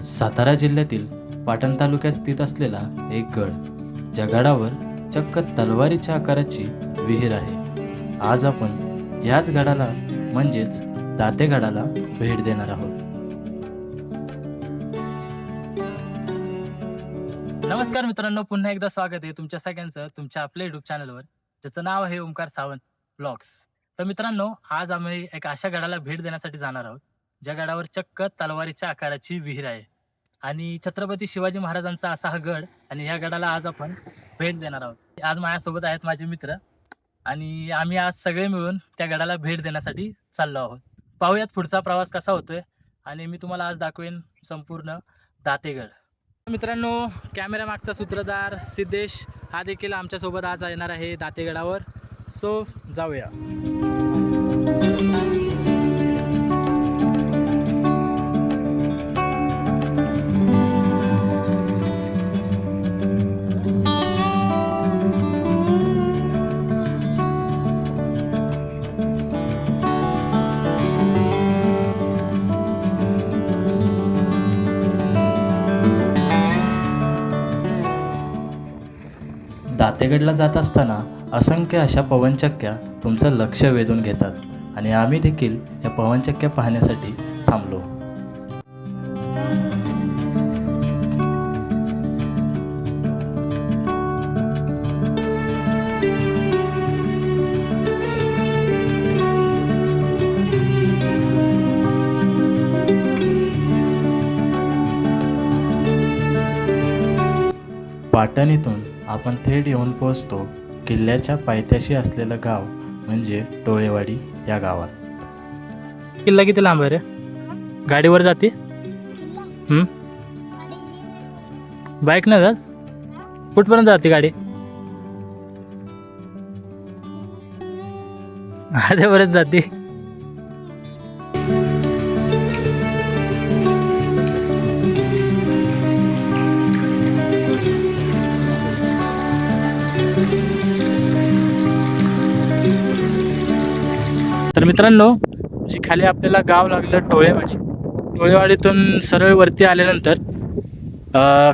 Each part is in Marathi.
सातारा जिल्ह्यातील पाटण तालुक्यात स्थित असलेला एक गड, ज्या गडावर चक्क तलवारीच्या आकाराची विहीर आहे. आज आपण याच गडाला म्हणजेच दातेगडाला भेट देणार आहोत. नमस्कार मित्रांनो, पुन्हा एकदा स्वागत आहे तुमच्या सगळ्यांचं तुमच्या आपल्या युट्यूब चॅनलवर, ज्याचं नाव आहे ओमकार सावंत ब्लॉग्स. तर मित्रांनो, आज आम्ही एक अशा गडाला भेट देण्यासाठी जाणार आहोत, ज्या गडावर चक्क तलवारीच्या आकाराची विहीर आहे. आणि छत्रपती शिवाजी महाराजांचा असा हा गड, आणि ह्या गडाला आज आपण भेट देणार आहोत. आज माझ्यासोबत आहेत माझे मित्र, आणि आम्ही आज सगळे मिळून त्या गडाला भेट देण्यासाठी चाललो आहोत. पाहूयात पुढचा प्रवास कसा होतोय, आणि मी तुम्हाला आज दाखवेन संपूर्ण दातेगड. मित्रांनो, कॅमेरा मागचा सूत्रधार सिद्धेश हा देखील आमच्यासोबत आज येणार आहे दातेगडावर. सो जाऊया. दातेगडला जात असताना असंख्य अशा पवनचक्क्या तुमचं लक्ष वेधून घेतात, आणि आम्ही देखील या पवनचक्क्या पाहण्यासाठी थांबलो. पाटण इथून आपण थेट येऊन पोहोचतो किल्ल्याच्या पायथ्याशी असलेलं गाव म्हणजे टोळेवाडी या गावात. किल्ला किती लांब आहे रे? गाडीवर जाते? बाईक नाही जात? कुठपर्यंत जाते गाडी? आध्यापर्यंत जाते. तर मित्रांनो, जी खाली आपल्याला गाव लागलं टोळेवाडी, टोळेवाडीतून सरळ वरती आल्यानंतर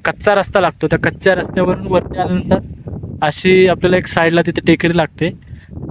कच्चा रस्ता लागतो. त्या कच्च्या रस्त्यावरून वरती आल्यानंतर अशी आपल्याला एक साईडला तिथे टेकडी लागते.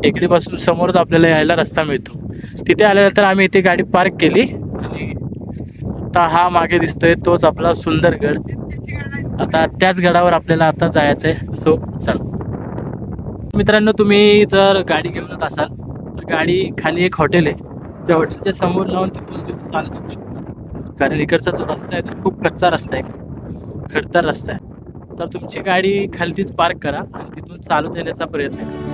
टेकडीपासून समोरच आपल्याला यायला रस्ता मिळतो. तिथे आल्यानंतर आम्ही इथे गाडी पार्क केली, आणि आता हा मागे दिसतोय तोच आपला सुंदर गड. आता त्याच गडावर आपल्याला आता जायचं आहे. सो चला मित्रांनो, तुम्ही जर गाडी घेऊन असाल तर गाडी खाली एक हॉटेल आहे, त्या हॉटेलच्या समोर लावून तिथून तुम्ही चालत येऊ शकता. कारण इकडचा जो रस्ता आहे तो खूप कच्चा रस्ता आहे, खडतर रस्ता आहे. तर तुमची गाडी खालतीच पार्क करा आणि तिथून चालत येण्याचा प्रयत्न करा.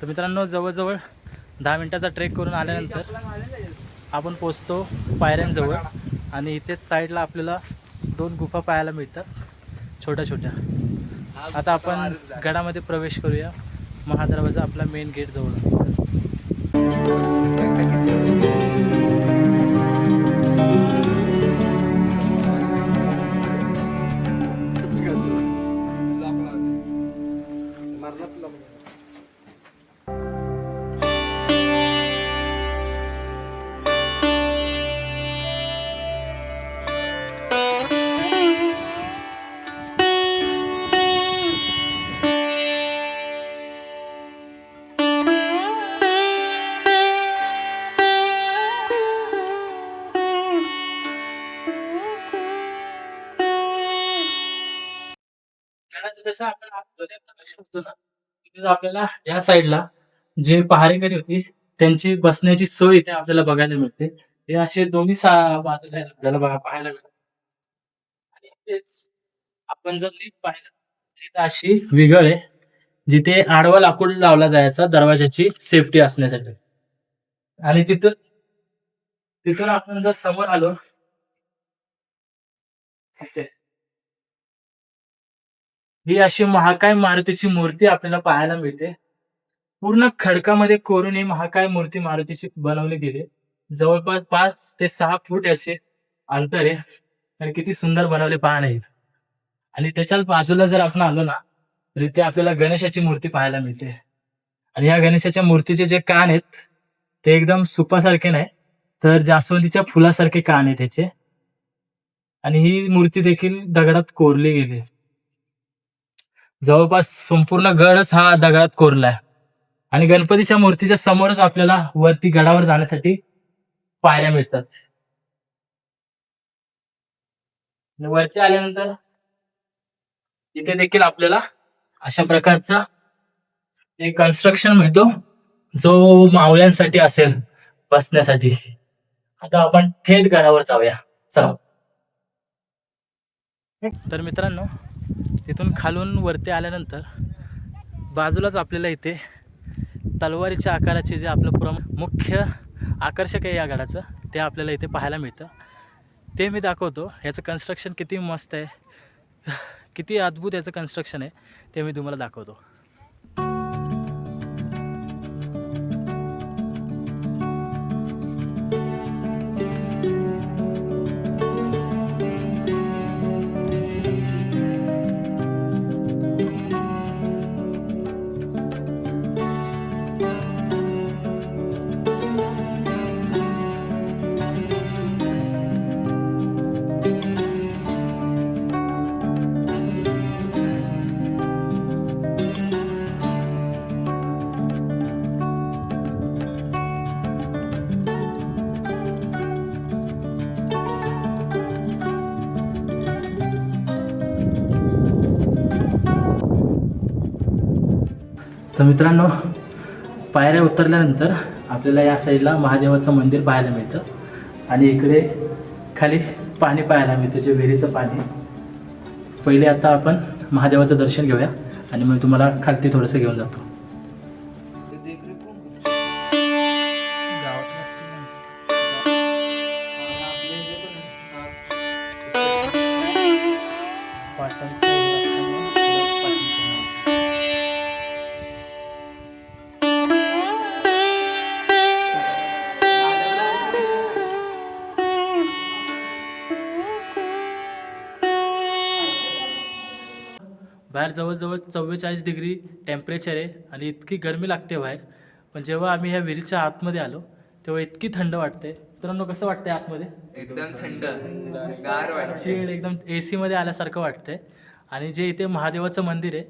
तर मित्रांनो, जवळजवळ 10 मिनिटाचा ट्रेक करून आल्यानंतर आपण पोचतो पायऱ्यांजवळ, आणि इथेच साईडला आपल्याला 2 गुफा पाहायला मिळतात, छोट्या छोट्या. आता आपण गडामध्ये प्रवेश करूया. महादरवाजा आपला मेन गेट जवळ. गडाचं जसं आपण आतमध्ये प्रवेश करतो ना, तिथे आपल्याला या साईडला जे पहारेकरी होते त्यांची बसण्याची सोय इथे आपल्याला बघायला मिळते. हे असे दोन्ही बाजूला आहेत, आपल्याला पाहायला मिळतात. आणि तेच आपण जर नीट पाहिलं तर इथं अशी विगळ आहे, जिथे आडवा लाकूड लावला जायचा दरवाजाची सेफ्टी असण्यासाठी. आणि तिथून तिथून आपण जर समोर आलो इथे, ही अशी महाकाय मारुतीची मूर्ती आपल्याला पाहायला मिळते. पूर्ण खडकामध्ये कोरून ही महाकाय मूर्ती मारुतीची बनवली गेली. जवळपास 5 ते 6 फूट याचे अंतर आहे. आणि किती सुंदर बनवले पहा नाही. आणि त्याच्याच बाजूला जर आपण आलो ना, तर इथे आपल्याला गणेशाची मूर्ती पाहायला मिळते. आणि या गणेशाच्या मूर्तीचे जे कान आहेत ते एकदम सुपासारखे नाही, तर जास्वंदीच्या फुलासारखे कान आहे त्याचे. आणि ही मूर्ती देखील दगडात कोरली गेली. जवळपास संपूर्ण गडच हा दगडात कोरलाय. आणि गणपतीच्या मूर्तीच्या समोरच आपल्याला वरती गडावर जाण्यासाठी पायऱ्या मिळतात. आणि वरती आल्यानंतर इथे देखील आपल्याला अशा प्रकारचा एक कन्स्ट्रक्शन मिळतो, जो मावळ्यांसाठी असेल बसण्यासाठी. आता आपण थेट गडावर जाऊया, चला. तर मित्रांनो, तिथून खालून वरती आल्यानंतर बाजूलाच आपल्याला इथे तलवारीच्या आकाराचे जे आपलं मुख्य आकर्षक आहे या गडाचं, ते आपल्याला इथे पाहायला मिळतं. ते मी दाखवतो. याचं कन्स्ट्रक्शन किती मस्त आहे, किती अद्भुत याचं कन्स्ट्रक्शन आहे, ते मी तुम्हाला दाखवतो. तर मित्रांनो, पायऱ्या उतरल्यानंतर आपल्याला या साईडला महादेवाचं मंदिर पाहायला मिळतं. आणि इकडे खाली पाणी पाहायला मिळतं, जे विहिरीचं पाणी. पहिले आता आपण महादेवाचं दर्शन घेऊया आणि मग तुम्हाला खालती थोडंसं घेऊन जातो. बाहेर जवळजवळ 44 डिग्री टेम्परेचर आहे आणि इतकी गरमी लागते बाहेर. पण जेव्हा आम्ही ह्या विहिरीच्या आतमध्ये आलो तेव्हा इतकी थंड वाटते. मित्रांनो, कसं वाटतंय आतमध्ये? एकदम थंड गार वाटते, एकदम AC मध्ये आल्यासारखं वाटतंय. आणि जे इथे महादेवाचं मंदिर आहे,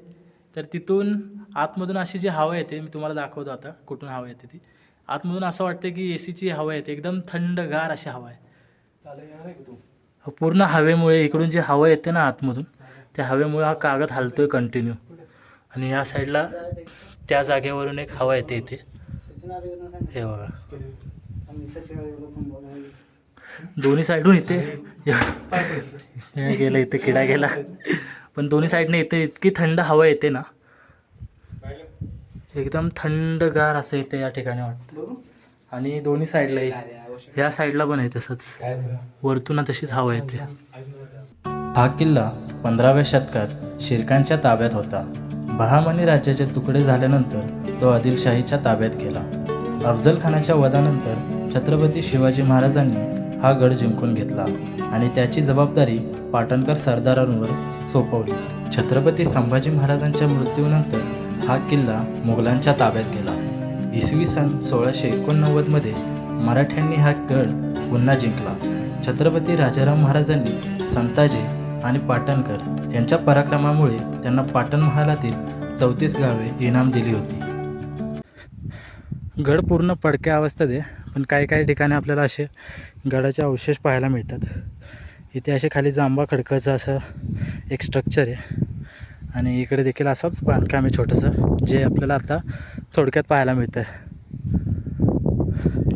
तर तिथून आतमधून अशी जी हवा येते, मी तुम्हाला दाखवतो आता कुठून हवा येते ती. आतमधून असं वाटतं की ACची हवा येते, एकदम थंडगार अशी हवा आहे. पूर्ण हवेमुळे इकडून जी हवा येते ना आतमधून, त्या हवेमुळे हा कागद हलतोय कंटिन्यू. आणि या साईडला त्या जागेवरून एक हवा येते इथे, हे बघा. दोन्ही साईडून इथे गेलं, इथे किडा गेला. पण दोन्ही साईडने इथे इतकी थंड हवा येते ना, एकदम थंडगार असं इथे या ठिकाणी वाटतं. आणि दोन्ही साईडला, ह्या साईडला पण आहे तसंच, वरतून तशीच हवा येते. हा किल्ला 15व्या शतकात शिर्कांच्या ताब्यात होता. बहामनी राज्याचे तुकडे झाल्यानंतर तो आदिलशाहीच्या ताब्यात गेला. अफजल खानाच्या वधानंतर छत्रपती शिवाजी महाराजांनी हा गड जिंकून घेतला आणि त्याची जबाबदारी पाटणकर सरदारांवर सोपवली. छत्रपती संभाजी महाराजांच्या मृत्यूनंतर हा किल्ला मुघलांच्या ताब्यात गेला. इसवी सन 1689 मध्ये मराठ्यांनी हा गड पुन्हा जिंकला. छत्रपती राजाराम महाराजांनी संताजी आणि पाटणकर यांच्या पराक्रमामुळे त्यांना पाटण महालातील 34 गावे इनाम दिली होती. गड पूर्ण पडक्या अवस्थेत आहे, पण काही काही ठिकाणी आपल्याला असे गडाचे अवशेष पाहायला मिळतात. इथे असे खाली जांभा खडकाचं असं एक स्ट्रक्चर आहे. आणि इकडे देखील असंच बांधकाम आहे छोटंसं, जे आपल्याला आता थोडक्यात पाहायला मिळतं आहे.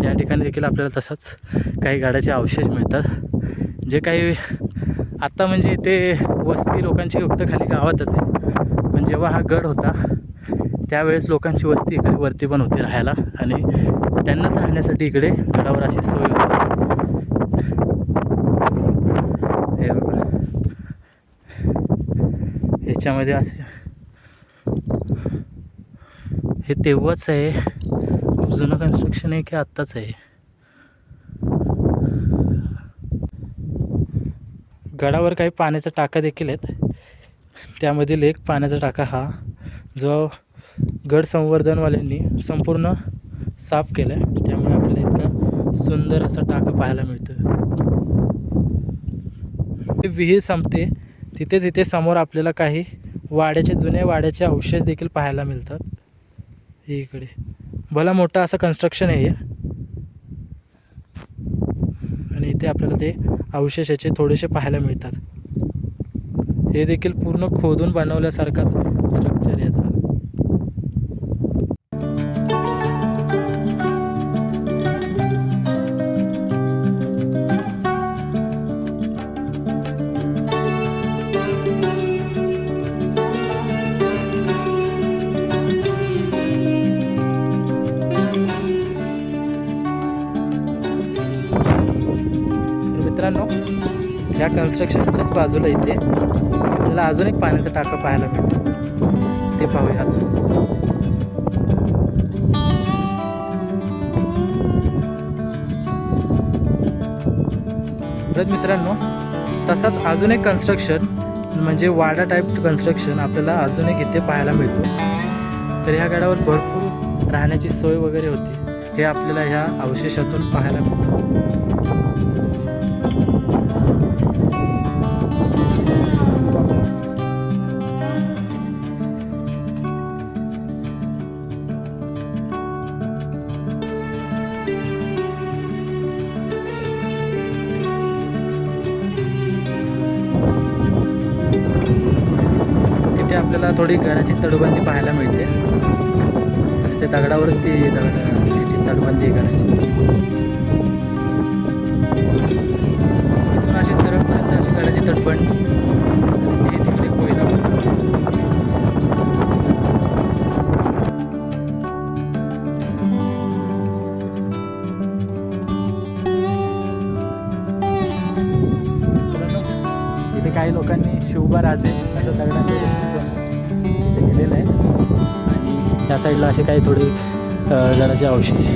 या ठिकाणी देखील आपल्याला तसंच काही गाड्याचे अवशेष मिळतात, जे काही आता म्हणजे इथे वस्ती लोकांची फक्त खाली गावातच आहे. पण जेव्हा हा गड होता त्यावेळेस लोकांची वस्ती इकडे वरती पण होती राहायला आणि त्यांनाच राहण्यासाठी इकडे गडावर अशी सोय होती. हे बघा, ह्याच्यामध्ये असे हे तेव्हाच आहे, खूप जुनं कन्स्ट्रक्शन आहे की आत्ताच आहे. गडावर काही पाण्याचा टाका देखील आहेत. त्यामधील एक पाण्याचा टाका हा जो गड संवर्धनवाल्यांनी संपूर्ण साफ केला आहे, त्यामुळे आपल्याला इतका सुंदर असा टाका पाहायला मिळतो. ते विहीर संपते तिथेच इथे समोर आपल्याला काही वाड्याचे जुने वाड्याचे अवशेष देखील पाहायला मिळतात. हे इकडे भला मोठा असं कन्स्ट्रक्शन आहे आणि इथे आपल्याला ते अवशेष याचे थोडेसे पाहायला मिळतात. हे देखील पूर्ण खोदून बनवल्यासारखाच स्ट्रक्चर याचा. मित्रांनो, या कन्स्ट्रक्शनच्याच बाजूला इथे आपल्याला अजून एक पाण्याचा टाका पाहायला मिळतो, ते पाहूया. परत मित्रांनो, तसाच अजून एक कन्स्ट्रक्शन म्हणजे वाडा टाईप कन्स्ट्रक्शन आपल्याला अजून एक इथे पाहायला मिळतो. तर ह्या गडावर भरपूर राहण्याची सोय वगैरे होती, हे आपल्याला ह्या अवशेषातून पाहायला मिळतं. तिथे आपल्याला थोडी गडाची तटबंदी पाहायला मिळते आणि त्या दगडावरच ती याची तटबंदी आहे गडाची. तिथून अशी सरळपर्यंत अशी गडाची तटबंदी आणि ते तिकडे कोयना इथे काही लोकांनी शिवबा राजे असं दगडांचे इथे केलेलं आहे आणि त्या साईडला असे काही थोडे गडाचे अवशेष.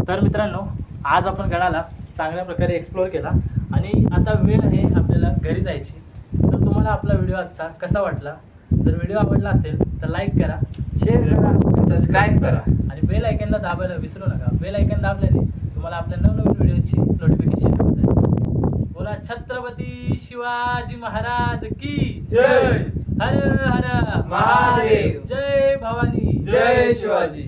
तर मित्रांनो, आज आपण गडाला चांगल्या प्रकारे एक्सप्लोअर केला आणि आता वेळ आहे आपल्याला घरी जायची. तर तुम्हाला आपला व्हिडिओ आजचा कसा वाटला? जर व्हिडिओ आवडला असेल तर लाईक करा, शेअर करा, सबस्क्राईब करा आणि बेल आयकनला दाबायला विसरू नका. बेल आयकन दाबल्याने तुम्हाला आपल्या नवनवीन व्हिडिओची नोटिफिकेशन होऊन जाईल. बोला छत्रपती शिवाजी महाराज की जय. हर हर महादेव. जय भवानी, जय शिवाजी.